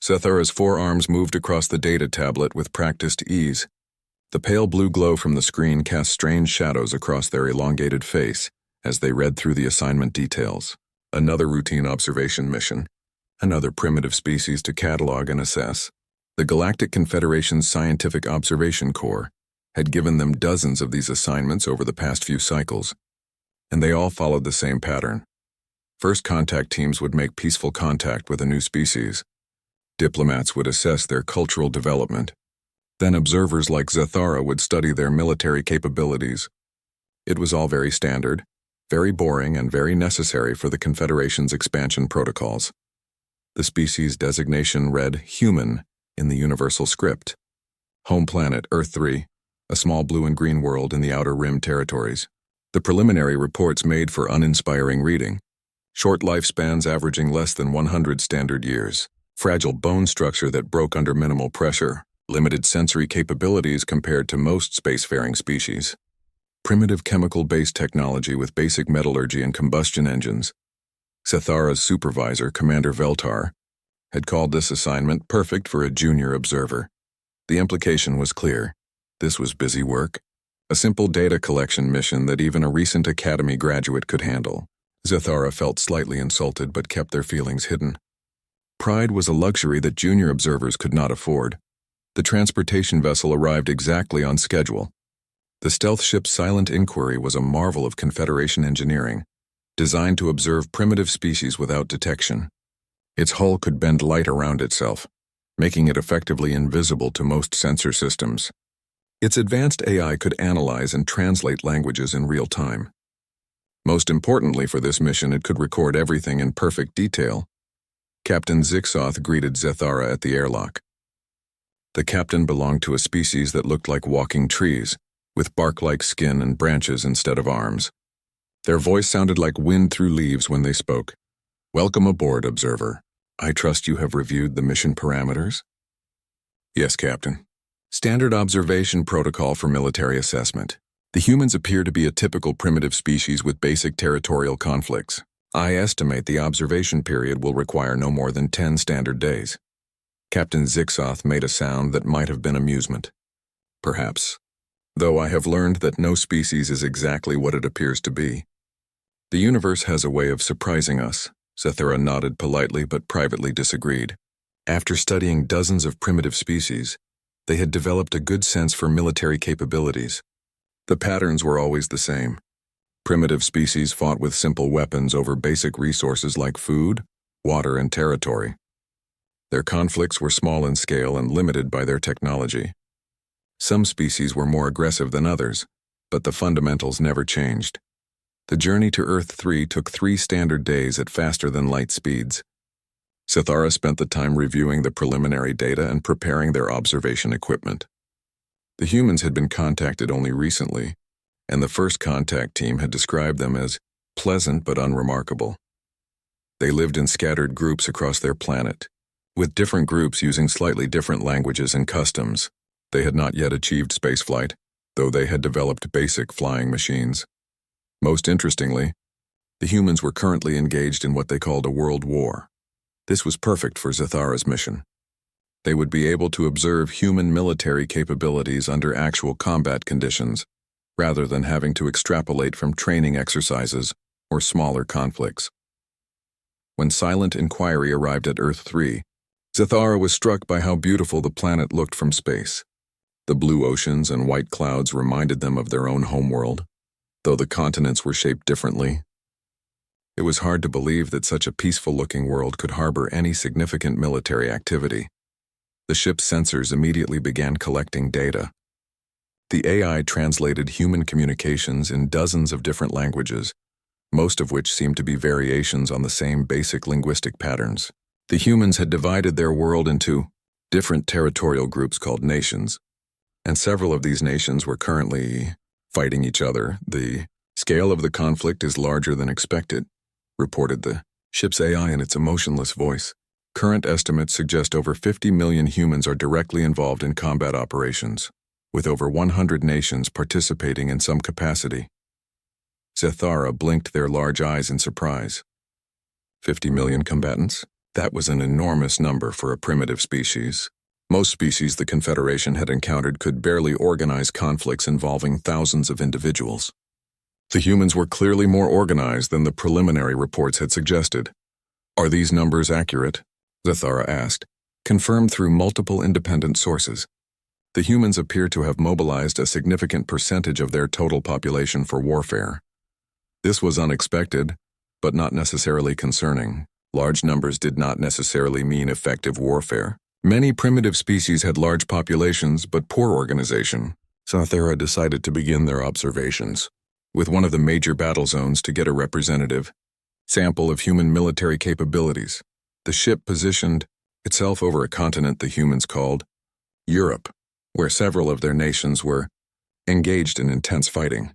Zethara's forearms moved across the data tablet with practiced ease. The pale blue glow from the screen cast strange shadows across their elongated face as they read through the assignment details. Another routine observation mission. Another primitive species to catalog and assess. The Galactic Confederation's Scientific Observation Corps had given them dozens of these assignments over the past few cycles, and they all followed the same pattern. First contact teams would make peaceful contact with a new species. Diplomats would assess their cultural development. Then observers like Zethara would study their military capabilities. It was all very standard, very boring, and very necessary for the Confederation's expansion protocols. The species designation read human in the universal script. Home planet Earth 3, a small blue and green world in the Outer Rim territories. The preliminary reports made for uninspiring reading. Short lifespans averaging less than 100 standard years. Fragile bone structure that broke under minimal pressure. Limited sensory capabilities compared to most spacefaring species. Primitive chemical-based technology with basic metallurgy and combustion engines. Zethara's supervisor, Commander Veltar, had called this assignment perfect for a junior observer. The implication was clear. This was busy work. A simple data collection mission that even a recent academy graduate could handle. Zethara felt slightly insulted but kept their feelings hidden. Pride was a luxury that junior observers could not afford. The transportation vessel arrived exactly on schedule. The stealth ship Silent Inquiry was a marvel of Confederation engineering, designed to observe primitive species without detection. Its hull could bend light around itself, making it effectively invisible to most sensor systems. Its advanced AI could analyze and translate languages in real time. Most importantly for this mission, it could record everything in perfect detail. Captain Zixoth greeted Zethara at the airlock. The captain belonged to a species that looked like walking trees, with bark-like skin and branches instead of arms. Their voice sounded like wind through leaves when they spoke. "Welcome aboard, observer. I trust you have reviewed the mission parameters?" "Yes, Captain." Standard observation protocol for military assessment. The humans appear to be a typical primitive species with basic territorial conflicts. I estimate the observation period will require no more than 10 standard days. Captain Zixoth made a sound that might have been amusement. Perhaps. Though I have learned that no species is exactly what it appears to be. The universe has a way of surprising us. Zethara nodded politely but privately disagreed. After studying dozens of primitive species, they had developed a good sense for military capabilities. The patterns were always the same. Primitive species fought with simple weapons over basic resources like food, water, and territory. Their conflicts were small in scale and limited by their technology. Some species were more aggressive than others, but the fundamentals never changed. The journey to Earth 3 took 3 standard days at faster-than-light speeds. Zethara spent the time reviewing the preliminary data and preparing their observation equipment. The humans had been contacted only recently, and the first contact team had described them as pleasant but unremarkable. They lived in scattered groups across their planet, with different groups using slightly different languages and customs. They had not yet achieved spaceflight, though they had developed basic flying machines. Most interestingly, the humans were currently engaged in what they called a world war. This was perfect for Zethara's mission. They would be able to observe human military capabilities under actual combat conditions, rather than having to extrapolate from training exercises or smaller conflicts. When Silent Inquiry arrived at Earth 3, Zethara was struck by how beautiful the planet looked from space. The blue oceans and white clouds reminded them of their own homeworld, though the continents were shaped differently. It was hard to believe that such a peaceful-looking world could harbor any significant military activity. The ship's sensors immediately began collecting data. The AI translated human communications in dozens of different languages, most of which seemed to be variations on the same basic linguistic patterns. The humans had divided their world into different territorial groups called nations, and several of these nations were currently fighting each other. The scale of the conflict is larger than expected, reported the ship's AI in its emotionless voice. Current estimates suggest over 50 million humans are directly involved in combat operations, with over 100 nations participating in some capacity. Zethara blinked their large eyes in surprise. 50 million combatants? That was an enormous number for a primitive species. Most species the Confederation had encountered could barely organize conflicts involving thousands of individuals. The humans were clearly more organized than the preliminary reports had suggested. "Are these numbers accurate?" Zathara asked, confirmed through multiple independent sources. The humans appear to have mobilized a significant percentage of their total population for warfare. This was unexpected, but not necessarily concerning. Large numbers did not necessarily mean effective warfare. Many primitive species had large populations but poor organization. Zathara decided to begin their observations with one of the major battle zones to get a representative sample of human military capabilities. The ship positioned itself over a continent the humans called Europe, where several of their nations were engaged in intense fighting.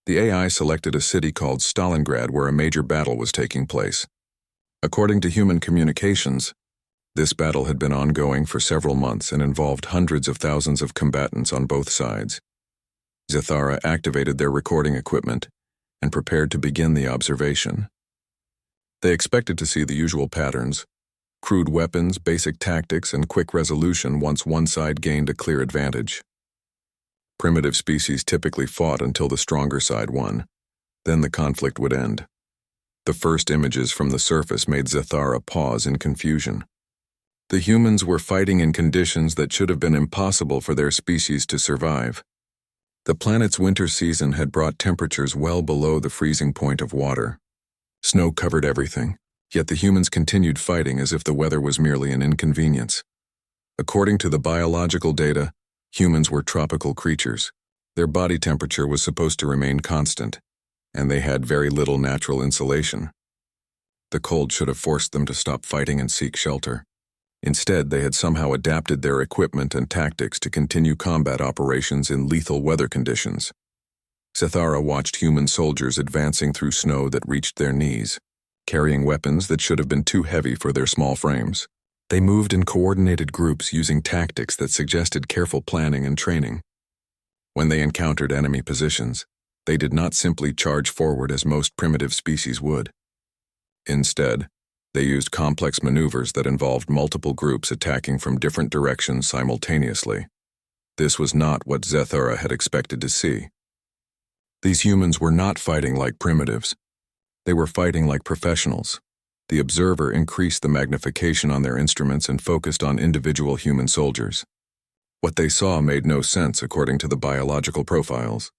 The AI selected a city called Stalingrad where a major battle was taking place. According to human communications, this battle had been ongoing for several months and involved hundreds of thousands of combatants on both sides. Zathara activated their recording equipment and prepared to begin the observation. They expected to see the usual patterns: crude weapons, basic tactics, and quick resolution once one side gained a clear advantage. Primitive species typically fought until the stronger side won. Then the conflict would end. The first images from the surface made Zathara pause in confusion. The humans were fighting in conditions that should have been impossible for their species to survive. The planet's winter season had brought temperatures well below the freezing point of water. Snow covered everything, yet the humans continued fighting as if the weather was merely an inconvenience. According to the biological data, humans were tropical creatures. Their body temperature was supposed to remain constant, and they had very little natural insulation. The cold should have forced them to stop fighting and seek shelter. Instead, they had somehow adapted their equipment and tactics to continue combat operations in lethal weather conditions. Zathara watched human soldiers advancing through snow that reached their knees, carrying weapons that should have been too heavy for their small frames. They moved in coordinated groups using tactics that suggested careful planning and training. When they encountered enemy positions, they did not simply charge forward as most primitive species would. Instead, they used complex maneuvers that involved multiple groups attacking from different directions simultaneously. This was not what Zathara had expected to see. These humans were not fighting like primitives. They were fighting like professionals. The observer increased the magnification on their instruments and focused on individual human soldiers. What they saw made no sense according to the biological profiles.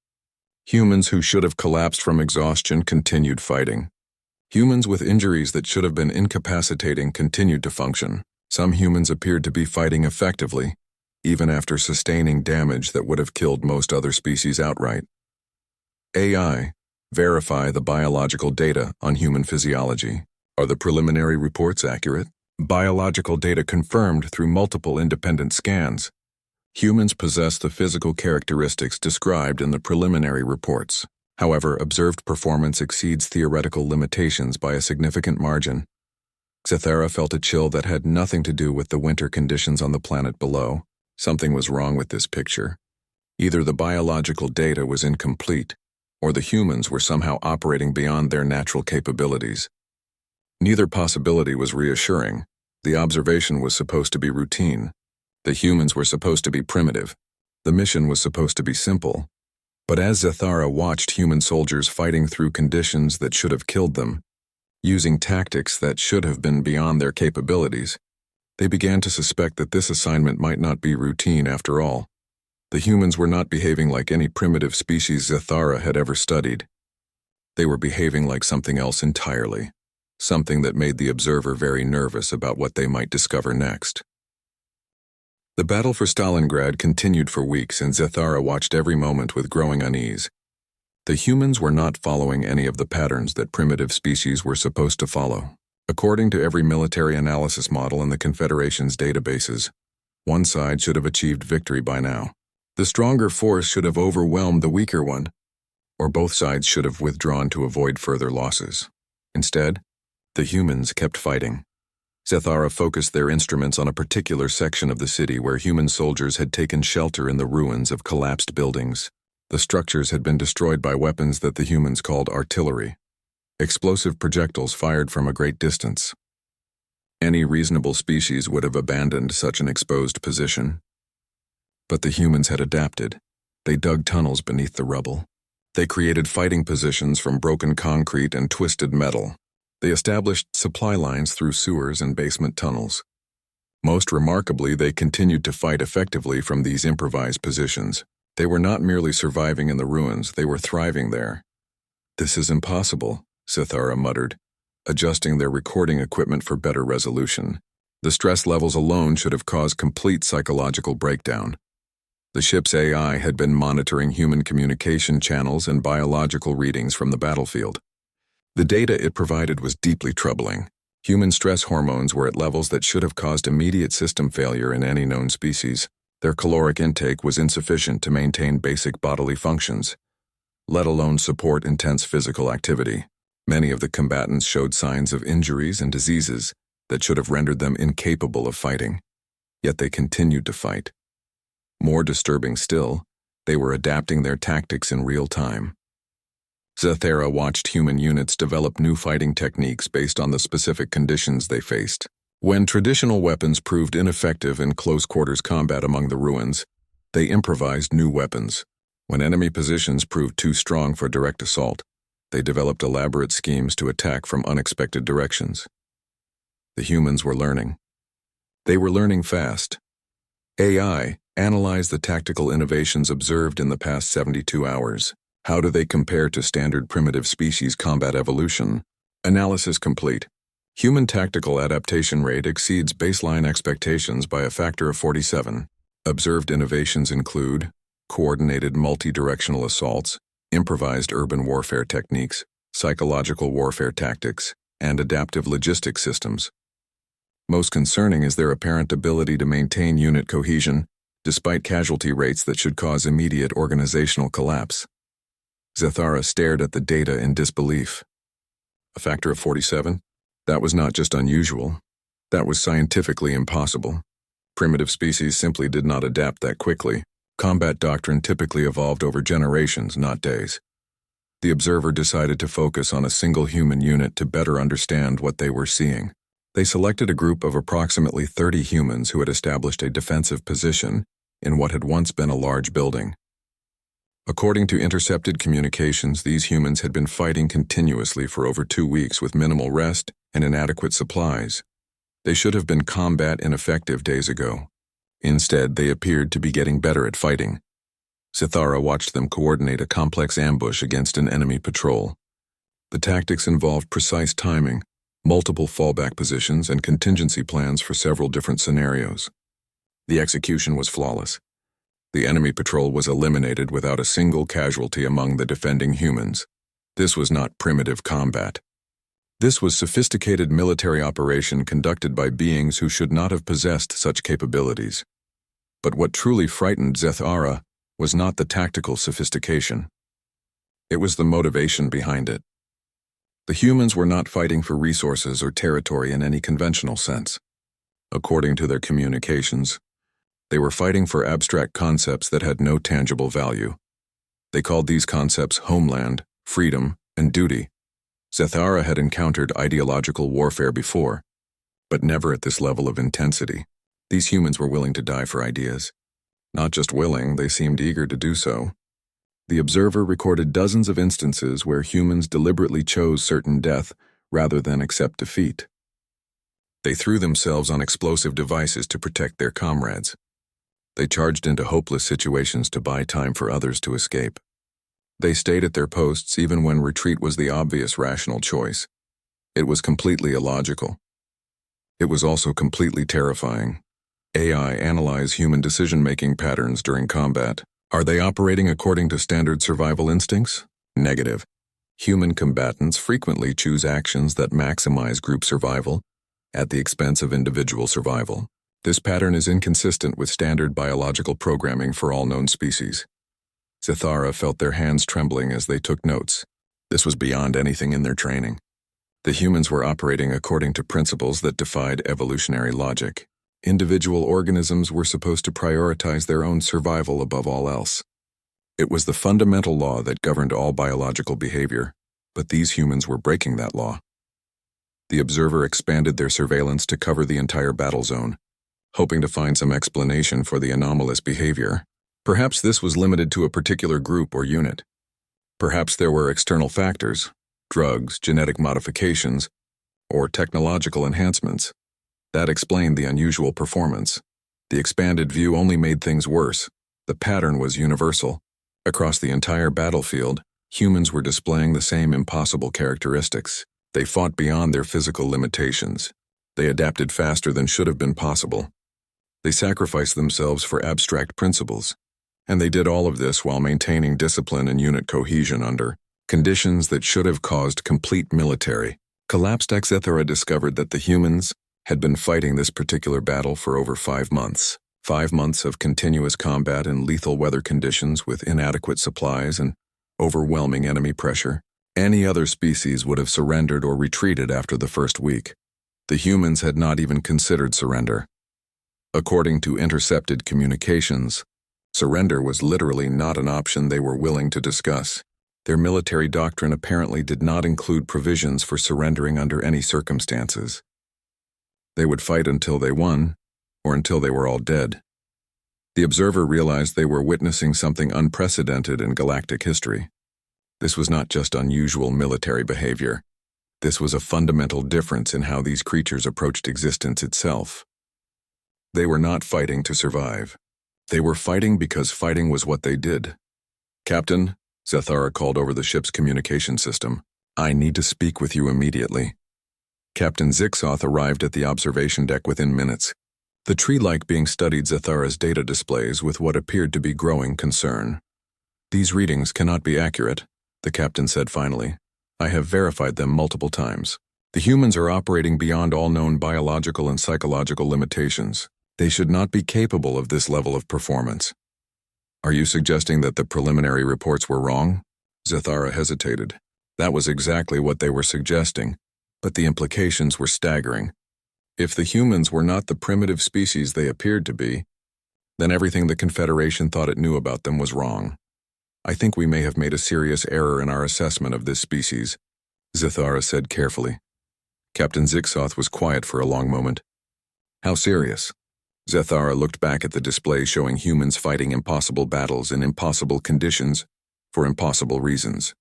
Humans who should have collapsed from exhaustion continued fighting. Humans with injuries that should have been incapacitating continued to function. Some humans appeared to be fighting effectively, even after sustaining damage that would have killed most other species outright. AI, verify the biological data on human physiology. Are the preliminary reports accurate? Biological data confirmed through multiple independent scans. Humans possess the physical characteristics described in the preliminary reports. However, observed performance exceeds theoretical limitations by a significant margin. Zathara felt a chill that had nothing to do with the winter conditions on the planet below. Something was wrong with this picture. Either the biological data was incomplete, or the humans were somehow operating beyond their natural capabilities. Neither possibility was reassuring. The observation was supposed to be routine. The humans were supposed to be primitive. The mission was supposed to be simple. But as Zathara watched human soldiers fighting through conditions that should have killed them, using tactics that should have been beyond their capabilities, they began to suspect that this assignment might not be routine after all. The humans were not behaving like any primitive species Zathara had ever studied. They were behaving like something else entirely, something that made the observer very nervous about what they might discover next. The battle for Stalingrad continued for weeks, and Zathara watched every moment with growing unease. The humans were not following any of the patterns that primitive species were supposed to follow. According to every military analysis model in the Confederation's databases, one side should have achieved victory by now. The stronger force should have overwhelmed the weaker one, or both sides should have withdrawn to avoid further losses. Instead, the humans kept fighting. Zathara focused their instruments on a particular section of the city where human soldiers had taken shelter in the ruins of collapsed buildings. The structures had been destroyed by weapons that the humans called artillery, explosive projectiles fired from a great distance. Any reasonable species would have abandoned such an exposed position. But the humans had adapted. They dug tunnels beneath the rubble. They created fighting positions from broken concrete and twisted metal. They established supply lines through sewers and basement tunnels. Most remarkably, they continued to fight effectively from these improvised positions. They were not merely surviving in the ruins, they were thriving there. "This is impossible," Sithara muttered, adjusting their recording equipment for better resolution. The stress levels alone should have caused complete psychological breakdown. The ship's AI had been monitoring human communication channels and biological readings from the battlefield. The data it provided was deeply troubling. Human stress hormones were at levels that should have caused immediate system failure in any known species. Their caloric intake was insufficient to maintain basic bodily functions, let alone support intense physical activity. Many of the combatants showed signs of injuries and diseases that should have rendered them incapable of fighting. Yet they continued to fight. More disturbing still, they were adapting their tactics in real time. Sithara watched human units develop new fighting techniques based on the specific conditions they faced. When traditional weapons proved ineffective in close-quarters combat among the ruins, they improvised new weapons. When enemy positions proved too strong for direct assault, they developed elaborate schemes to attack from unexpected directions. The humans were learning. They were learning fast. AI analyzed the tactical innovations observed in the past 72 hours. How do they compare to standard primitive species combat evolution? Analysis complete. Human tactical adaptation rate exceeds baseline expectations by a factor of 47. Observed innovations include coordinated multi-directional assaults, improvised urban warfare techniques, psychological warfare tactics, and adaptive logistics systems. Most concerning is their apparent ability to maintain unit cohesion, despite casualty rates that should cause immediate organizational collapse. Sithara stared at the data in disbelief. A factor of 47? That was not just unusual. That was scientifically impossible. Primitive species simply did not adapt that quickly. Combat doctrine typically evolved over generations, not days. The observer decided to focus on a single human unit to better understand what they were seeing. They selected a group of approximately 30 humans who had established a defensive position in what had once been a large building. According to intercepted communications, these humans had been fighting continuously for over 2 weeks with minimal rest and inadequate supplies. They should have been combat ineffective days ago. Instead, they appeared to be getting better at fighting. Sithara watched them coordinate a complex ambush against an enemy patrol. The tactics involved precise timing, multiple fallback positions, and contingency plans for several different scenarios. The execution was flawless. The enemy patrol was eliminated without a single casualty among the defending humans. This was not primitive combat. This was sophisticated military operation conducted by beings who should not have possessed such capabilities. But what truly frightened Sithara was not the tactical sophistication. It was the motivation behind it. The humans were not fighting for resources or territory in any conventional sense. According to their communications, they were fighting for abstract concepts that had no tangible value. They called these concepts homeland, freedom, and duty. Sithara had encountered ideological warfare before, but never at this level of intensity. These humans were willing to die for ideas. Not just willing, they seemed eager to do so. The observer recorded dozens of instances where humans deliberately chose certain death rather than accept defeat. They threw themselves on explosive devices to protect their comrades. They charged into hopeless situations to buy time for others to escape. They stayed at their posts even when retreat was the obvious rational choice. It was completely illogical. It was also completely terrifying. AI analyze human decision-making patterns during combat. Are they operating according to standard survival instincts? Negative. Human combatants frequently choose actions that maximize group survival at the expense of individual survival. This pattern is inconsistent with standard biological programming for all known species. Sithara felt their hands trembling as they took notes. This was beyond anything in their training. The humans were operating according to principles that defied evolutionary logic. Individual organisms were supposed to prioritize their own survival above all else. It was the fundamental law that governed all biological behavior, but these humans were breaking that law. The observer expanded their surveillance to cover the entire battle zone, hoping to find some explanation for the anomalous behavior. Perhaps this was limited to a particular group or unit. Perhaps there were external factors, drugs, genetic modifications, or technological enhancements. That explained the unusual performance. The expanded view only made things worse. The pattern was universal. Across the entire battlefield, humans were displaying the same impossible characteristics. They fought beyond their physical limitations. They adapted faster than should have been possible. They sacrificed themselves for abstract principles. And they did all of this while maintaining discipline and unit cohesion under conditions that should have caused complete military collapse. Zethara discovered that the humans had been fighting this particular battle for over 5 months. 5 months of continuous combat in lethal weather conditions with inadequate supplies and overwhelming enemy pressure. Any other species would have surrendered or retreated after the first week. The humans had not even considered surrender. According to intercepted communications, surrender was literally not an option they were willing to discuss. Their military doctrine apparently did not include provisions for surrendering under any circumstances. They would fight until they won, or until they were all dead. The observer realized they were witnessing something unprecedented in galactic history. This was not just unusual military behavior. This was a fundamental difference in how these creatures approached existence itself. They were not fighting to survive. They were fighting because fighting was what they did. "Captain," Zethara called over the ship's communication system, "I need to speak with you immediately." Captain Zixoth arrived at the observation deck within minutes. The tree-like being studied Zethara's data displays with what appeared to be growing concern. "These readings cannot be accurate," the captain said finally. "I have verified them multiple times. The humans are operating beyond all known biological and psychological limitations. They should not be capable of this level of performance." "Are you suggesting that the preliminary reports were wrong?" Zethara hesitated. That was exactly what they were suggesting, but the implications were staggering. If the humans were not the primitive species they appeared to be, then everything the Confederation thought it knew about them was wrong. "I think we may have made a serious error in our assessment of this species," Zethara said carefully. Captain Zixoth was quiet for a long moment. "How serious?" Zethara looked back at the display showing humans fighting impossible battles in impossible conditions for impossible reasons.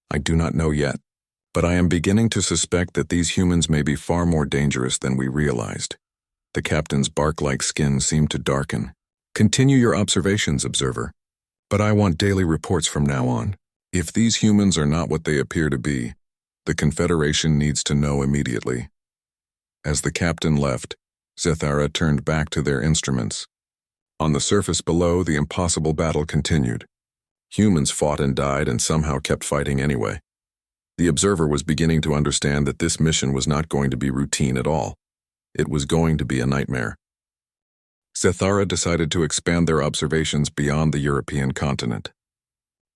"I do not know yet, but I am beginning to suspect that these humans may be far more dangerous than we realized." The captain's bark-like skin seemed to darken. "Continue your observations, observer. But I want daily reports from now on. If these humans are not what they appear to be, the Confederation needs to know immediately." As the captain left, Zethara turned back to their instruments. On the surface below, the impossible battle continued. Humans fought and died and somehow kept fighting anyway. The observer was beginning to understand that this mission was not going to be routine at all. It was going to be a nightmare. Zethara decided to expand their observations beyond the European continent.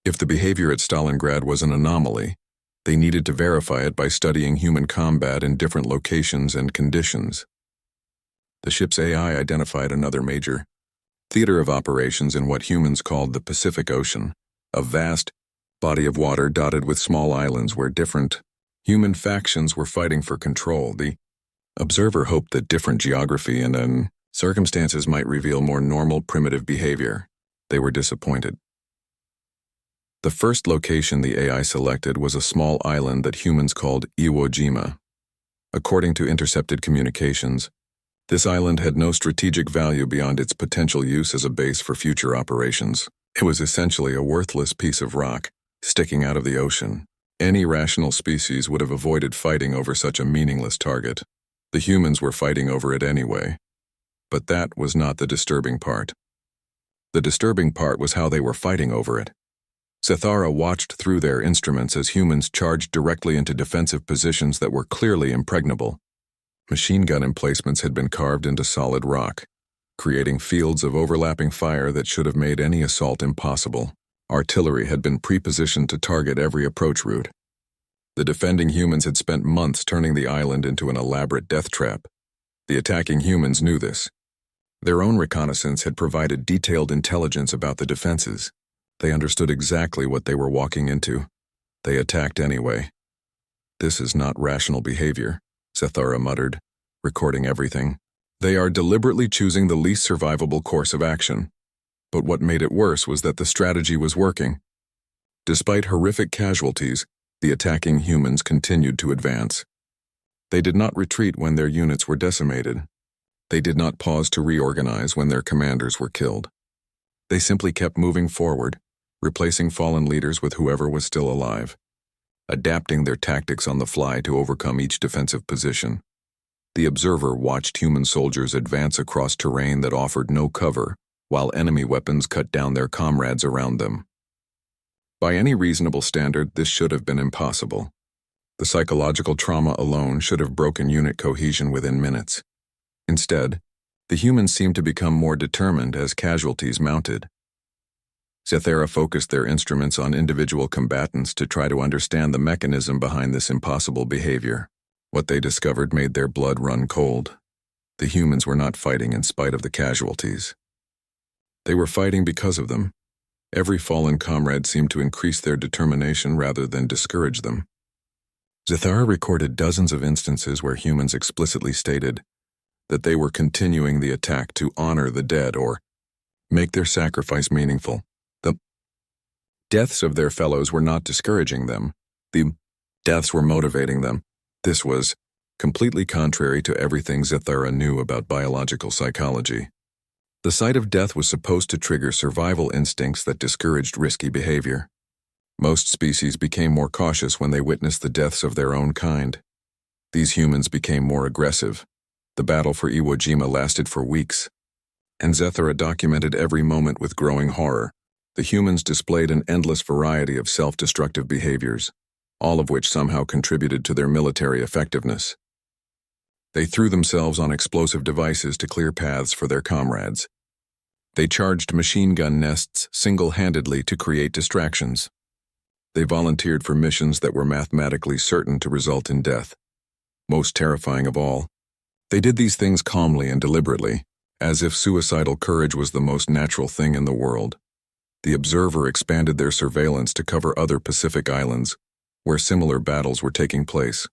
If the behavior at Stalingrad was an anomaly, they needed to verify it by studying human combat in different locations and conditions. The ship's AI identified another major theater of operations in what humans called the Pacific Ocean, a vast body of water dotted with small islands where different human factions were fighting for control. The observer hoped that different geography and circumstances might reveal more normal primitive behavior. They were disappointed. The first location the AI selected was a small island that humans called Iwo Jima. According to intercepted communications, this island had no strategic value beyond its potential use as a base for future operations. It was essentially a worthless piece of rock sticking out of the ocean. Any rational species would have avoided fighting over such a meaningless target. The humans were fighting over it anyway. But that was not the disturbing part. The disturbing part was how they were fighting over it. Zethara watched through their instruments as humans charged directly into defensive positions that were clearly impregnable. Machine gun emplacements had been carved into solid rock, creating fields of overlapping fire that should have made any assault impossible. Artillery had been pre-positioned to target every approach route. The defending humans had spent months turning the island into an elaborate death trap. The attacking humans knew this. Their own reconnaissance had provided detailed intelligence about the defenses. They understood exactly what they were walking into. They attacked anyway. "This is not rational behavior," Zathara muttered, recording everything. They are deliberately choosing the least survivable course of action. But what made it worse was that the strategy was working. Despite horrific casualties, the attacking humans continued to advance. They did not retreat when their units were decimated. They did not pause to reorganize when their commanders were killed. They simply kept moving forward, replacing fallen leaders with whoever was still alive, adapting their tactics on the fly to overcome each defensive position. The observer watched human soldiers advance across terrain that offered no cover, while enemy weapons cut down their comrades around them. By any reasonable standard, this should have been impossible. The psychological trauma alone should have broken unit cohesion within minutes. Instead, the humans seemed to become more determined as casualties mounted. Zathara focused their instruments on individual combatants to try to understand the mechanism behind this impossible behavior. What they discovered made their blood run cold. The humans were not fighting in spite of the casualties. They were fighting because of them. Every fallen comrade seemed to increase their determination rather than discourage them. Zathara recorded dozens of instances where humans explicitly stated that they were continuing the attack to honor the dead or make their sacrifice meaningful. The deaths of their fellows were not discouraging them. The deaths were motivating them. This was completely contrary to everything Zathara knew about biological psychology. The sight of death was supposed to trigger survival instincts that discouraged risky behavior. Most species became more cautious when they witnessed the deaths of their own kind. These humans became more aggressive. The battle for Iwo Jima lasted for weeks, and Zathara documented every moment with growing horror. The humans displayed an endless variety of self-destructive behaviors, all of which somehow contributed to their military effectiveness. They threw themselves on explosive devices to clear paths for their comrades. They charged machine gun nests single-handedly to create distractions. They volunteered for missions that were mathematically certain to result in death. Most terrifying of all, they did these things calmly and deliberately, as if suicidal courage was the most natural thing in the world. The observer expanded their surveillance to cover other Pacific islands, where similar battles were taking place.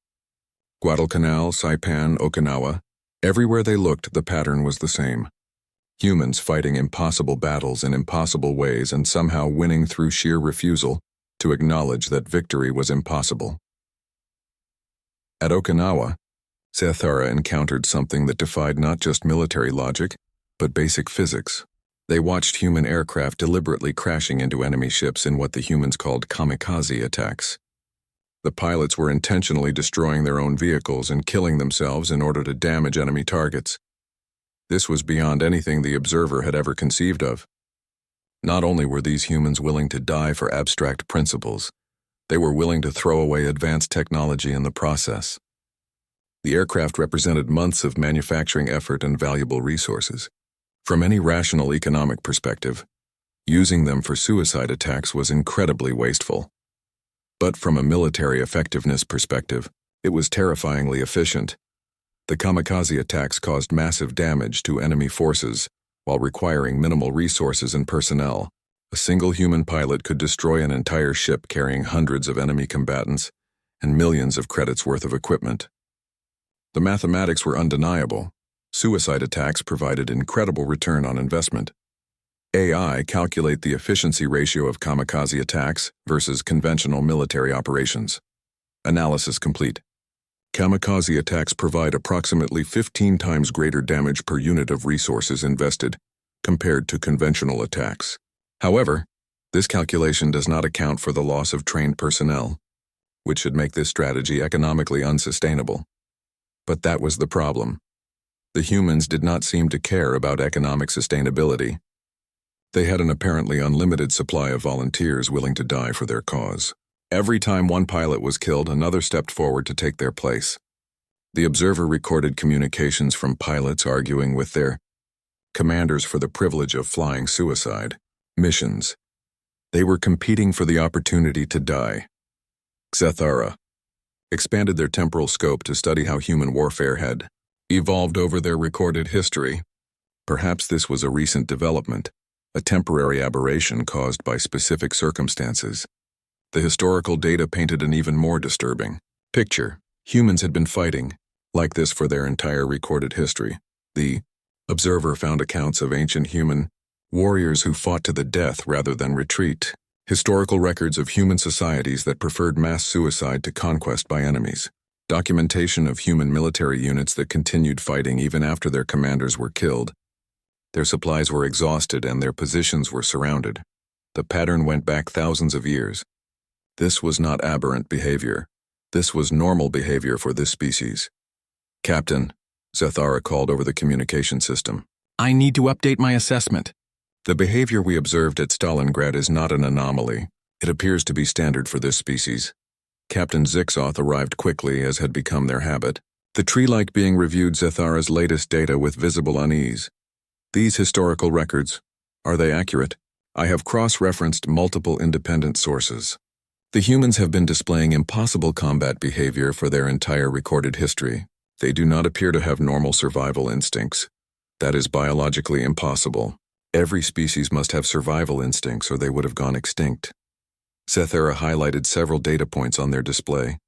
Guadalcanal, Saipan, Okinawa, everywhere they looked, the pattern was the same. Humans fighting impossible battles in impossible ways and somehow winning through sheer refusal to acknowledge that victory was impossible. At Okinawa, Zathara encountered something that defied not just military logic, but basic physics. They watched human aircraft deliberately crashing into enemy ships in what the humans called kamikaze attacks. The pilots were intentionally destroying their own vehicles and killing themselves in order to damage enemy targets. This was beyond anything the observer had ever conceived of. Not only were these humans willing to die for abstract principles, they were willing to throw away advanced technology in the process. The aircraft represented months of manufacturing effort and valuable resources. From any rational economic perspective, using them for suicide attacks was incredibly wasteful. But from a military effectiveness perspective, it was terrifyingly efficient. The kamikaze attacks caused massive damage to enemy forces while requiring minimal resources and personnel. A single human pilot could destroy an entire ship carrying hundreds of enemy combatants and millions of credits worth of equipment. The mathematics were undeniable. Suicide attacks provided incredible return on investment. AI calculate the efficiency ratio of kamikaze attacks versus conventional military operations. Analysis complete. Kamikaze attacks provide approximately 15 times greater damage per unit of resources invested compared to conventional attacks. However, this calculation does not account for the loss of trained personnel, which should make this strategy economically unsustainable. But that was the problem. The humans did not seem to care about economic sustainability. They had an apparently unlimited supply of volunteers willing to die for their cause. Every time one pilot was killed, another stepped forward to take their place. The observer recorded communications from pilots arguing with their commanders for the privilege of flying suicide missions. They were competing for the opportunity to die. Zathara expanded their temporal scope to study how human warfare had evolved over their recorded history. Perhaps this was a recent development, a temporary aberration caused by specific circumstances. The historical data painted an even more disturbing picture. Humans had been fighting, like this for their entire recorded history. The observer found accounts of ancient human warriors who fought to the death rather than retreat, historical records of human societies that preferred mass suicide to conquest by enemies, documentation of human military units that continued fighting even after their commanders were killed. Their supplies were exhausted and their positions were surrounded. The pattern went back thousands of years. This was not aberrant behavior. This was normal behavior for this species. "Captain," Zathara called over the communication system. "I need to update my assessment." "The behavior we observed at Stalingrad is not an anomaly. It appears to be standard for this species." Captain Zixoth arrived quickly, as had become their habit. The tree-like being reviewed Zathara's latest data with visible unease. "These historical records, are they accurate? I have cross-referenced multiple independent sources. The humans have been displaying impossible combat behavior for their entire recorded history. They do not appear to have normal survival instincts. That is biologically impossible. Every species must have survival instincts or they would have gone extinct." Zathara highlighted several data points on their display.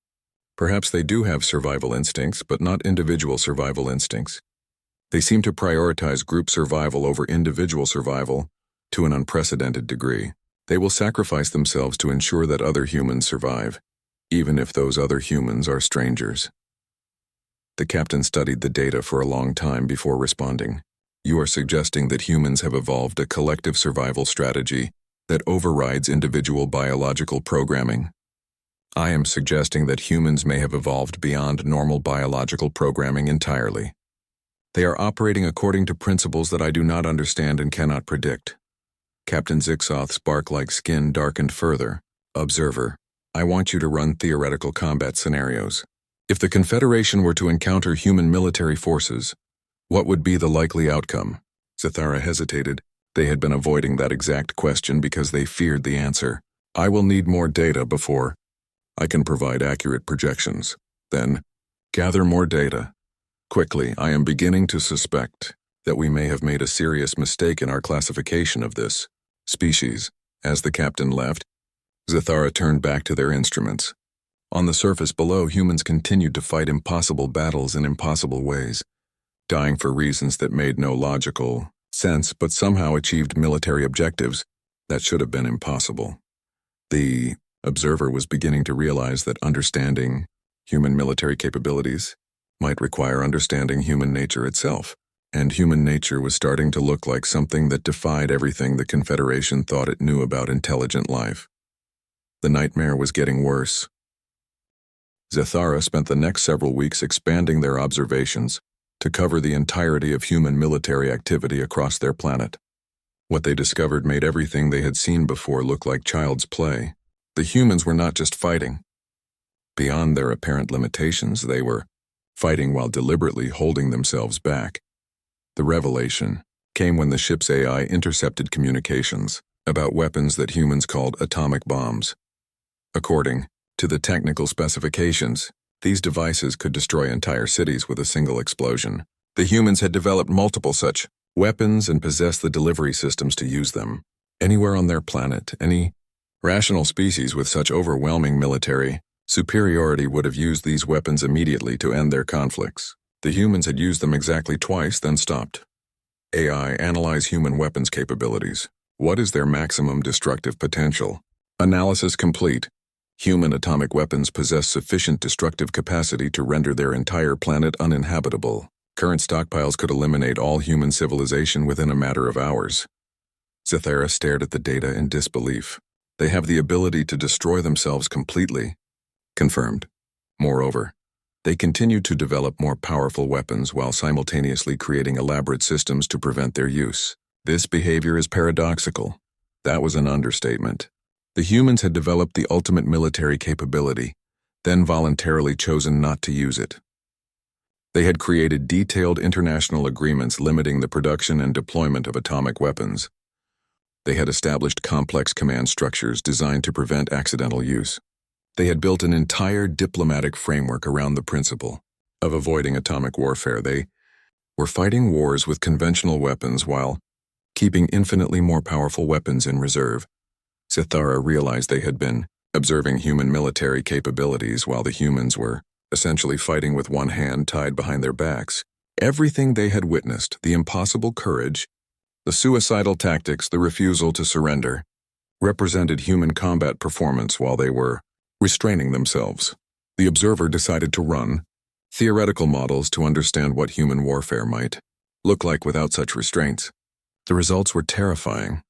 Perhaps they do have survival instincts, but not individual survival instincts. They seem to prioritize group survival over individual survival to an unprecedented degree. They will sacrifice themselves to ensure that other humans survive, even if those other humans are strangers. The captain studied the data for a long time before responding. "You are suggesting that humans have evolved a collective survival strategy that overrides individual biological programming?" "I am suggesting that humans may have evolved beyond normal biological programming entirely. They are operating according to principles that I do not understand and cannot predict." Captain Zixoth's bark-like skin darkened further. "Observer, I want you to run theoretical combat scenarios. If the Confederation were to encounter human military forces, what would be the likely outcome?" Zathara hesitated. They had been avoiding that exact question because they feared the answer. "I will need more data before I can provide accurate projections." "Then, gather more data. Quickly, I am beginning to suspect that we may have made a serious mistake in our classification of this species." As the captain left, Zathara turned back to their instruments. On the surface below, humans continued to fight impossible battles in impossible ways, dying for reasons that made no logical sense but somehow achieved military objectives that should have been impossible. The observer was beginning to realize that understanding human military capabilities might require understanding human nature itself, and human nature was starting to look like something that defied everything the Confederation thought it knew about intelligent life. The nightmare was getting worse. Zathara spent the next several weeks expanding their observations to cover the entirety of human military activity across their planet. What they discovered made everything they had seen before look like child's play. The humans were not just fighting. Beyond their apparent limitations, they were fighting while deliberately holding themselves back. The revelation came when the ship's AI intercepted communications about weapons that humans called atomic bombs. According to the technical specifications, these devices could destroy entire cities with a single explosion. The humans had developed multiple such weapons and possessed the delivery systems to use them. Anywhere on their planet, any rational species with such overwhelming military superiority would have used these weapons immediately to end their conflicts. The humans had used them exactly twice, then stopped. AI, analyze human weapons capabilities. What is their maximum destructive potential? Analysis complete. Human atomic weapons possess sufficient destructive capacity to render their entire planet uninhabitable. Current stockpiles could eliminate all human civilization within a matter of hours. Zathara stared at the data in disbelief. They have the ability to destroy themselves completely. Confirmed. Moreover, they continue to develop more powerful weapons while simultaneously creating elaborate systems to prevent their use. This behavior is paradoxical. That was an understatement. The humans had developed the ultimate military capability, then voluntarily chosen not to use it. They had created detailed international agreements limiting the production and deployment of atomic weapons. They had established complex command structures designed to prevent accidental use. They had built an entire diplomatic framework around the principle of avoiding atomic warfare. They were fighting wars with conventional weapons while keeping infinitely more powerful weapons in reserve. Zathara realized they had been observing human military capabilities while the humans were essentially fighting with one hand tied behind their backs. Everything they had witnessed, the impossible courage, the suicidal tactics, the refusal to surrender, represented human combat performance while they were restraining themselves. The observer decided to run theoretical models to understand what human warfare might look like without such restraints. The results were terrifying.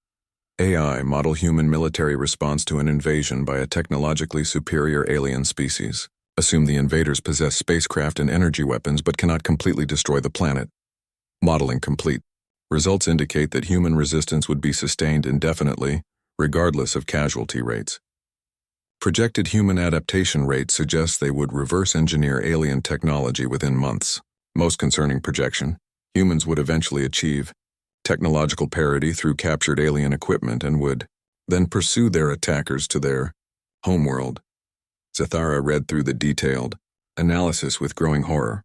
AI model human military response to an invasion by a technologically superior alien species. Assume the invaders possess spacecraft and energy weapons but cannot completely destroy the planet. Modeling complete. Results indicate that human resistance would be sustained indefinitely, regardless of casualty rates. Projected human adaptation rate suggests they would reverse engineer alien technology within months. Most concerning projection, humans would eventually achieve technological parity through captured alien equipment and would then pursue their attackers to their homeworld. Zathara read through the detailed analysis with growing horror.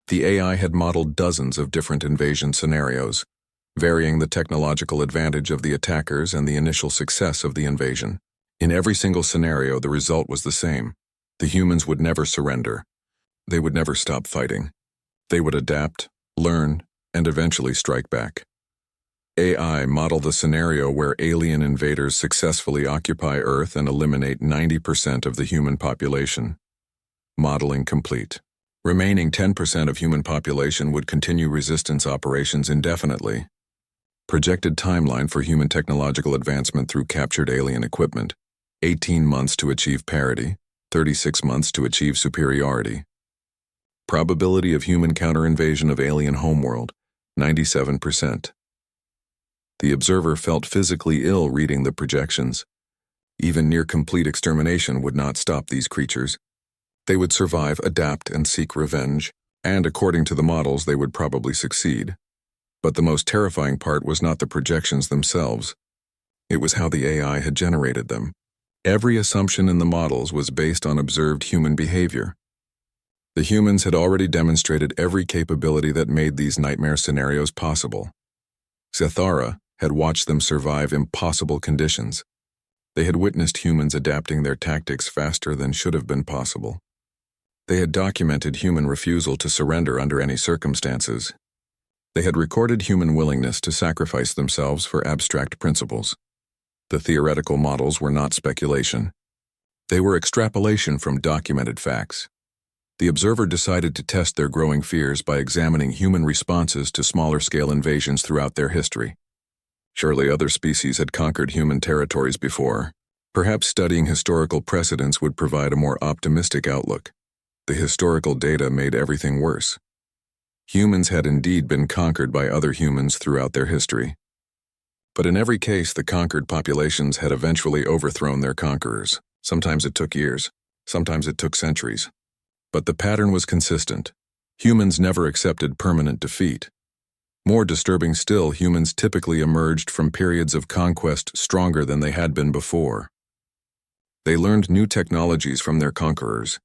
The AI had modeled dozens of different invasion scenarios, varying the technological advantage of the attackers and the initial success of the invasion. In every single scenario, the result was the same. The humans would never surrender. They would never stop fighting. They would adapt, learn, and eventually strike back. AI modeled a scenario where alien invaders successfully occupy Earth and eliminate 90% of the human population. Modeling complete. Remaining 10% of human population would continue resistance operations indefinitely. Projected timeline for human technological advancement through captured alien equipment: 18 months to achieve parity, 36 months to achieve superiority. Probability of human counter-invasion of alien homeworld: 97%. The observer felt physically ill reading the projections. Even near-complete extermination would not stop these creatures. They would survive, adapt, and seek revenge, and according to the models, they would probably succeed. But the most terrifying part was not the projections themselves. It was how the AI had generated them. Every assumption in the models was based on observed human behavior. The humans had already demonstrated every capability that made these nightmare scenarios possible. Zathara had watched them survive impossible conditions. They had witnessed humans adapting their tactics faster than should have been possible. They had documented human refusal to surrender under any circumstances. They had recorded human willingness to sacrifice themselves for abstract principles. The theoretical models were not speculation. They were extrapolation from documented facts. The observer decided to test their growing fears by examining human responses to smaller-scale invasions throughout their history. Surely other species had conquered human territories before. Perhaps studying historical precedents would provide a more optimistic outlook. The historical data made everything worse. Humans had indeed been conquered by other humans throughout their history. But in every case, the conquered populations had eventually overthrown their conquerors. Sometimes it took years, sometimes it took centuries. But the pattern was consistent. Humans never accepted permanent defeat. More disturbing still, humans typically emerged from periods of conquest stronger than they had been before. They learned new technologies from their conquerors.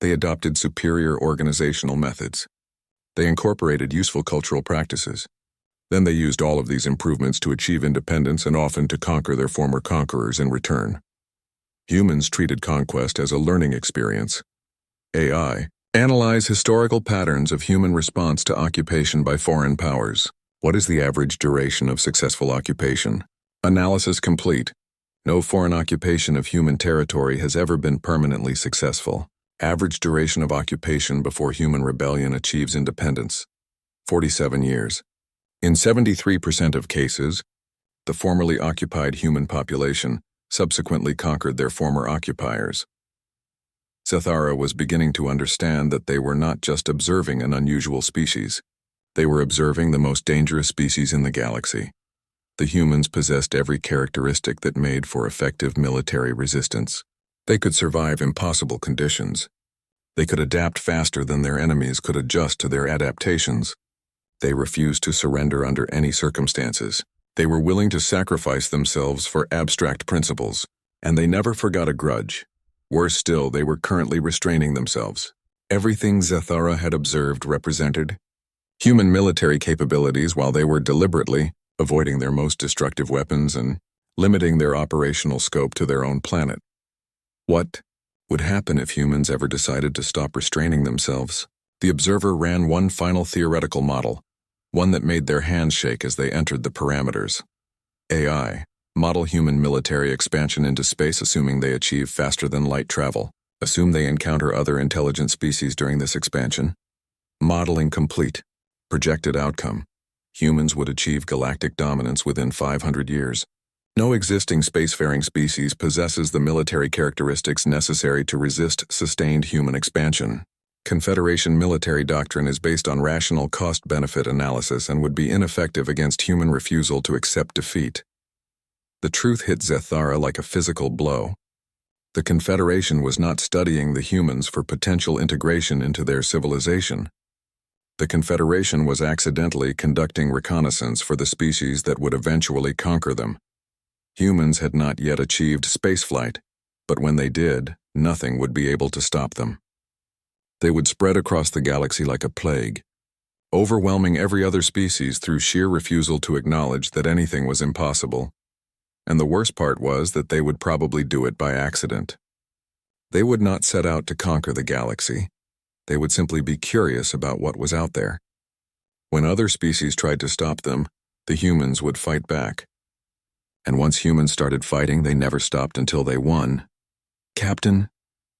They adopted superior organizational methods. They incorporated useful cultural practices. Then they used all of these improvements to achieve independence and often to conquer their former conquerors in return. Humans treated conquest as a learning experience. AI analyze historical patterns of human response to occupation by foreign powers. What is the average duration of successful occupation? Analysis complete. No foreign occupation of human territory has ever been permanently successful. Average duration of occupation before human rebellion achieves independence: 47 years. In 73% of cases, the formerly occupied human population subsequently conquered their former occupiers. Zathara was beginning to understand that they were not just observing an unusual species. They were observing the most dangerous species in the galaxy. The humans possessed every characteristic that made for effective military resistance. They could survive impossible conditions. They could adapt faster than their enemies could adjust to their adaptations. They refused to surrender under any circumstances. They were willing to sacrifice themselves for abstract principles, and they never forgot a grudge. Worse still, they were currently restraining themselves. Everything Zathara had observed represented human military capabilities while they were deliberately avoiding their most destructive weapons and limiting their operational scope to their own planet. What would happen if humans ever decided to stop restraining themselves. The observer ran one final theoretical model, one that made their hands shake as they entered the parameters. AI, model human military expansion into space assuming they achieve faster-than-light travel. Assume they encounter other intelligent species during this expansion. Modeling complete. Projected outcome. Humans would achieve galactic dominance within 500 years. No existing spacefaring species possesses the military characteristics necessary to resist sustained human expansion. Confederation military doctrine is based on rational cost-benefit analysis and would be ineffective against human refusal to accept defeat. The truth hit Zethara like a physical blow. The Confederation was not studying the humans for potential integration into their civilization. The Confederation was accidentally conducting reconnaissance for the species that would eventually conquer them. Humans had not yet achieved spaceflight, but when they did, nothing would be able to stop them. They would spread across the galaxy like a plague, overwhelming every other species through sheer refusal to acknowledge that anything was impossible. And the worst part was that they would probably do it by accident. They would not set out to conquer the galaxy. They would simply be curious about what was out there. When other species tried to stop them, the humans would fight back. And once humans started fighting, they never stopped until they won. "Captain,"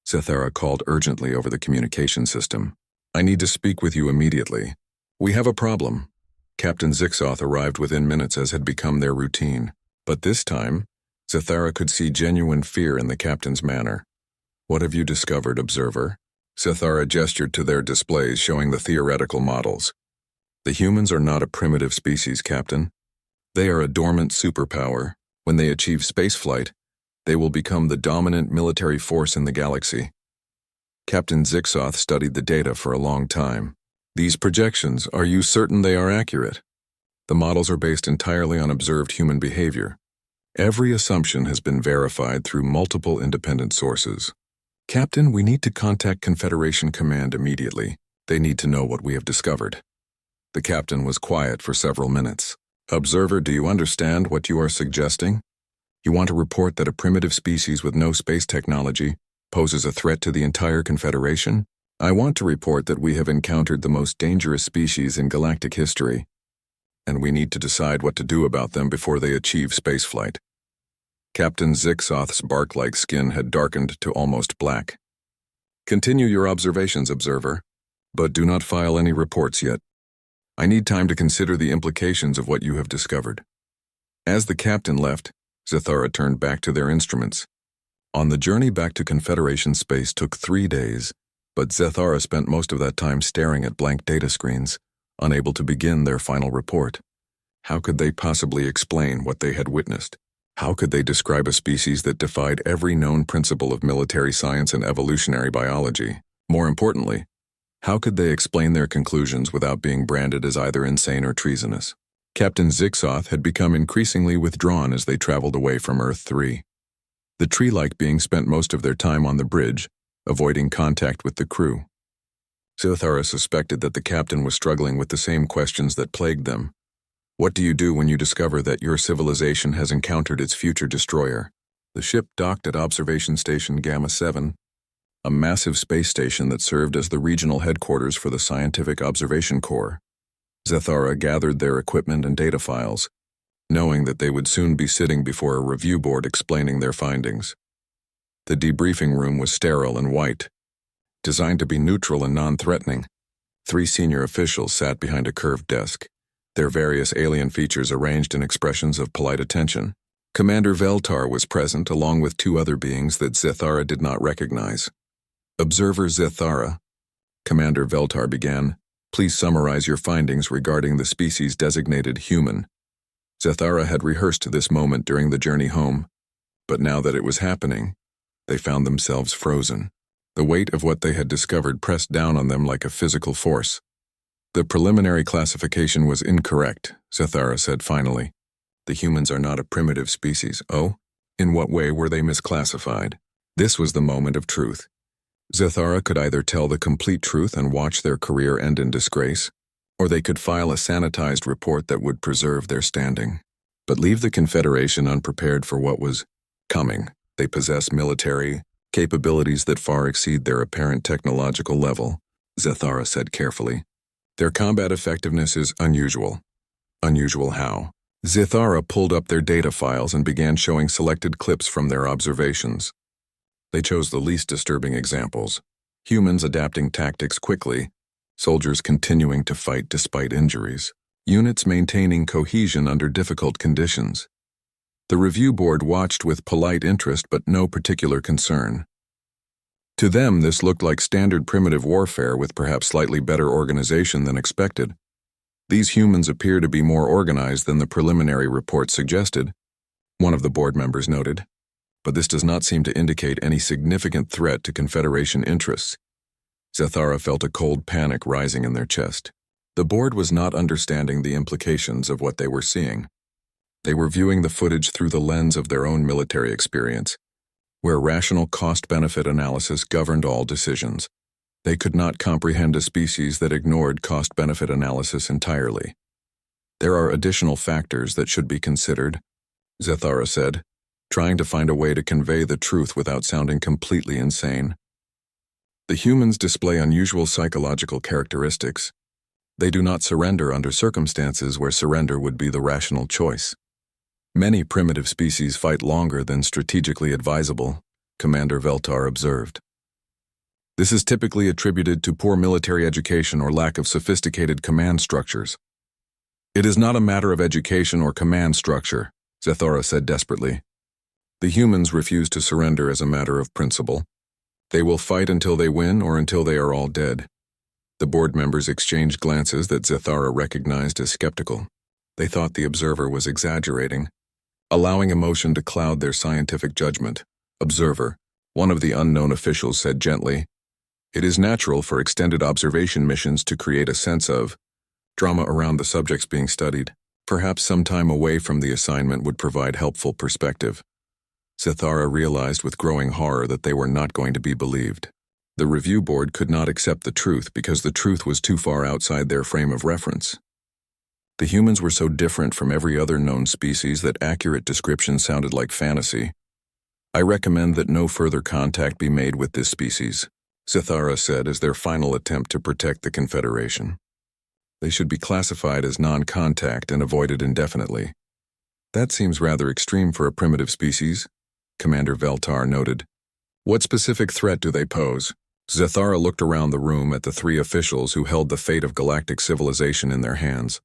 Zethara called urgently over the communication system. "I need to speak with you immediately. We have a problem." Captain Zixoth arrived within minutes as had become their routine. But this time, Zethara could see genuine fear in the captain's manner. "What have you discovered, observer?" Zethara gestured to their displays showing the theoretical models. "The humans are not a primitive species, Captain. They are a dormant superpower. When they achieve spaceflight, they will become the dominant military force in the galaxy." Captain Zixoth studied the data for a long time. "These projections, are you certain they are accurate?" "The models are based entirely on observed human behavior. Every assumption has been verified through multiple independent sources." "Captain, we need to contact Confederation Command immediately. They need to know what we have discovered." The captain was quiet for several minutes. "Observer, do you understand what you are suggesting? You want to report that a primitive species with no space technology poses a threat to the entire Confederation? I want to report that we have encountered the most dangerous species in galactic history, and we need to decide what to do about them before they achieve spaceflight." Captain Zixoth's bark-like skin had darkened to almost black. "Continue your observations, observer, but do not file any reports yet. I need time to consider the implications of what you have discovered." As the captain left, Zethara turned back to their instruments. On the journey back to Confederation space took 3 days, but Zethara spent most of that time staring at blank data screens, unable to begin their final report. How could they possibly explain what they had witnessed? How could they describe a species that defied every known principle of military science and evolutionary biology? More importantly, how could they explain their conclusions without being branded as either insane or treasonous? Captain Zixoth had become increasingly withdrawn as they traveled away from Earth 3. The tree-like beings spent most of their time on the bridge, avoiding contact with the crew. Zethara suspected that the captain was struggling with the same questions that plagued them. What do you do when you discover that your civilization has encountered its future destroyer? The ship docked at Observation Station Gamma 7, a massive space station that served as the regional headquarters for the Scientific Observation Corps. Zethara gathered their equipment and data files, knowing that they would soon be sitting before a review board explaining their findings. The debriefing room was sterile and white, designed to be neutral and non-threatening. 3 senior officials sat behind a curved desk, their various alien features arranged in expressions of polite attention. Commander Veltar was present along with 2 other beings that Zethara did not recognize. "Observer Zethara," Commander Veltar began, "please summarize your findings regarding the species designated human." Zethara had rehearsed this moment during the journey home, but now that it was happening, they found themselves frozen. The weight of what they had discovered pressed down on them like a physical force. "The preliminary classification was incorrect," Zethara said finally. "The humans are not a primitive species." "Oh? In what way were they misclassified?" This was the moment of truth. Zethara could either tell the complete truth and watch their career end in disgrace, or they could file a sanitized report that would preserve their standing. But leave the Confederation unprepared for what was coming. They possess military, capabilities that far exceed their apparent technological level, Zathara said carefully. Their combat effectiveness is unusual. Unusual how? Zathara pulled up their data files and began showing selected clips from their observations. They chose the least disturbing examples. Humans adapting tactics quickly, soldiers continuing to fight despite injuries, units maintaining cohesion under difficult conditions. The review board watched with polite interest but no particular concern. To them, this looked like standard primitive warfare with perhaps slightly better organization than expected. These humans appear to be more organized than the preliminary report suggested, one of the board members noted, but this does not seem to indicate any significant threat to Confederation interests. Zathara felt a cold panic rising in their chest. The board was not understanding the implications of what they were seeing. They were viewing the footage through the lens of their own military experience, where rational cost-benefit analysis governed all decisions. They could not comprehend a species that ignored cost-benefit analysis entirely. There are additional factors that should be considered, Zathara said, trying to find a way to convey the truth without sounding completely insane. The humans display unusual psychological characteristics. They do not surrender under circumstances where surrender would be the rational choice. Many primitive species fight longer than strategically advisable, Commander Veltar observed. This is typically attributed to poor military education or lack of sophisticated command structures. It is not a matter of education or command structure, Zathara said desperately. The humans refuse to surrender as a matter of principle. They will fight until they win or until they are all dead. The board members exchanged glances that Zathara recognized as skeptical. They thought the observer was exaggerating, allowing emotion to cloud their scientific judgment. Observer, one of the unknown officials said gently, "It is natural for extended observation missions to create a sense of drama around the subjects being studied. Perhaps some time away from the assignment would provide helpful perspective." Zathara realized with growing horror that they were not going to be believed. The review board could not accept the truth because the truth was too far outside their frame of reference. The humans were so different from every other known species that accurate description sounded like fantasy. "I recommend that no further contact be made with this species," Zathara said as their final attempt to protect the Confederation. They should be classified as non-contact and avoided indefinitely. "That seems rather extreme for a primitive species," Commander Veltar noted. "What specific threat do they pose?" Zathara looked around the room at the three officials who held the fate of galactic civilization in their hands.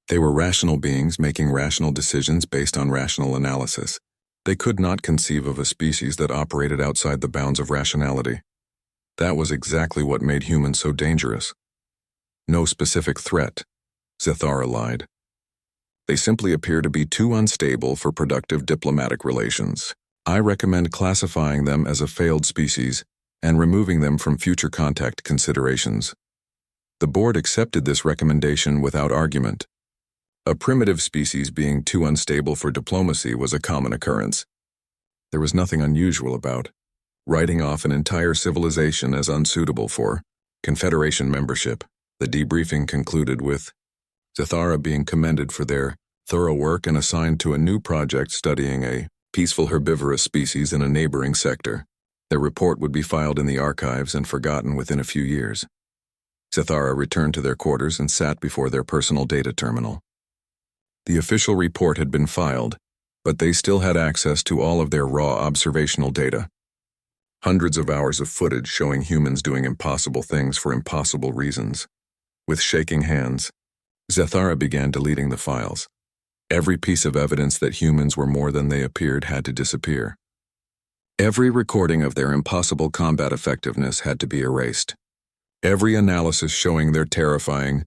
They were rational beings making rational decisions based on rational analysis. They could not conceive of a species that operated outside the bounds of rationality. That was exactly what made humans so dangerous. "No specific threat," Zathara lied. "They simply appear to be too unstable for productive diplomatic relations. I recommend classifying them as a failed species and removing them from future contact considerations." The board accepted this recommendation without argument. A primitive species being too unstable for diplomacy was a common occurrence. There was nothing unusual about writing off an entire civilization as unsuitable for Confederation membership. The debriefing concluded with Zathara being commended for their thorough work and assigned to a new project studying a peaceful herbivorous species in a neighboring sector. Their report would be filed in the archives and forgotten within a few years. Zathara returned to their quarters and sat before their personal data terminal. The official report had been filed, but they still had access to all of their raw observational data. Hundreds of hours of footage showing humans doing impossible things for impossible reasons. With shaking hands, Zathara began deleting the files. Every piece of evidence that humans were more than they appeared had to disappear. Every recording of their impossible combat effectiveness had to be erased. Every analysis showing their terrifying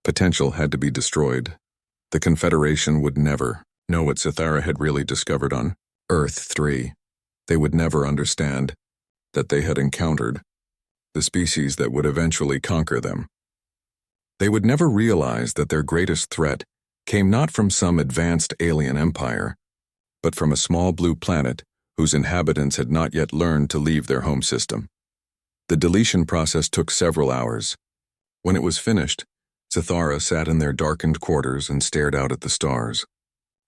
potential had to be destroyed. The Confederation would never know what Zathara had really discovered on Earth 3. They would never understand that they had encountered the species that would eventually conquer them. They would never realize that their greatest threat came not from some advanced alien empire, but from a small blue planet whose inhabitants had not yet learned to leave their home system. The deletion process took several hours. When it was finished, Zathara sat in their darkened quarters and stared out at the stars.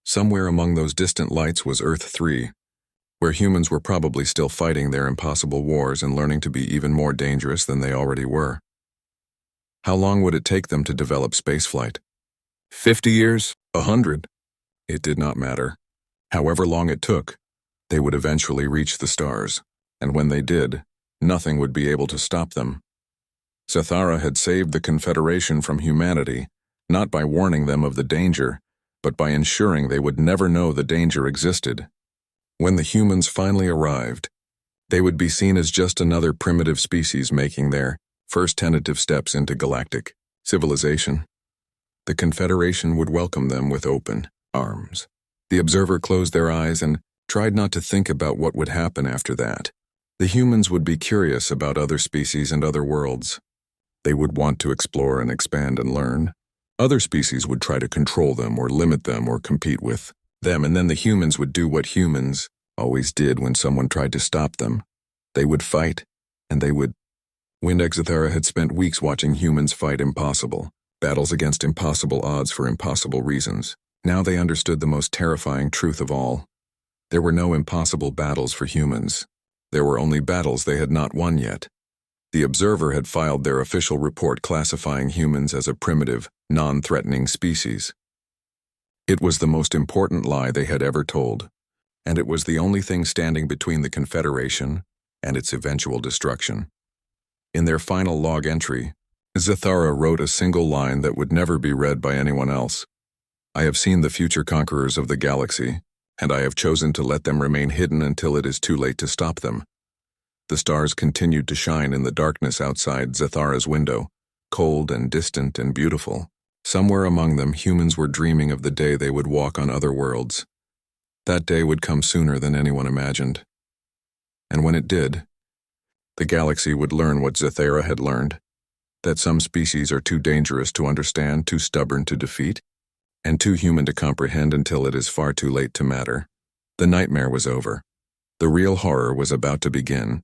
Somewhere among those distant lights was Earth 3, where humans were probably still fighting their impossible wars and learning to be even more dangerous than they already were. How long would it take them to develop spaceflight? 50 years? 100? It did not matter. However long it took, they would eventually reach the stars, and when they did, nothing would be able to stop them. Zathara had saved the Confederation from humanity, not by warning them of the danger, but by ensuring they would never know the danger existed. When the humans finally arrived, they would be seen as just another primitive species making their first tentative steps into galactic civilization. The Confederation would welcome them with open arms. The observer closed their eyes and tried not to think about what would happen after that. The humans would be curious about other species and other worlds. They would want to explore and expand and learn. Other species would try to control them or limit them or compete with them, and then the humans would do what humans always did when someone tried to stop them. They would fight, and they would. Zathara had spent weeks watching humans fight impossible battles against impossible odds for impossible reasons. Now they understood the most terrifying truth of all. There were no impossible battles for humans. There were only battles they had not won yet. The Observer had filed their official report classifying humans as a primitive, non-threatening species. It was the most important lie they had ever told, and it was the only thing standing between the Confederation and its eventual destruction. In their final log entry, Zathara wrote a single line that would never be read by anyone else. "I have seen the future conquerors of the galaxy, and I have chosen to let them remain hidden until it is too late to stop them." The stars continued to shine in the darkness outside Zathara's window, cold and distant and beautiful. Somewhere among them, humans were dreaming of the day they would walk on other worlds. That day would come sooner than anyone imagined. And when it did, the galaxy would learn what Zathara had learned, that some species are too dangerous to understand, too stubborn to defeat, and too human to comprehend until it is far too late to matter. The nightmare was over. The real horror was about to begin.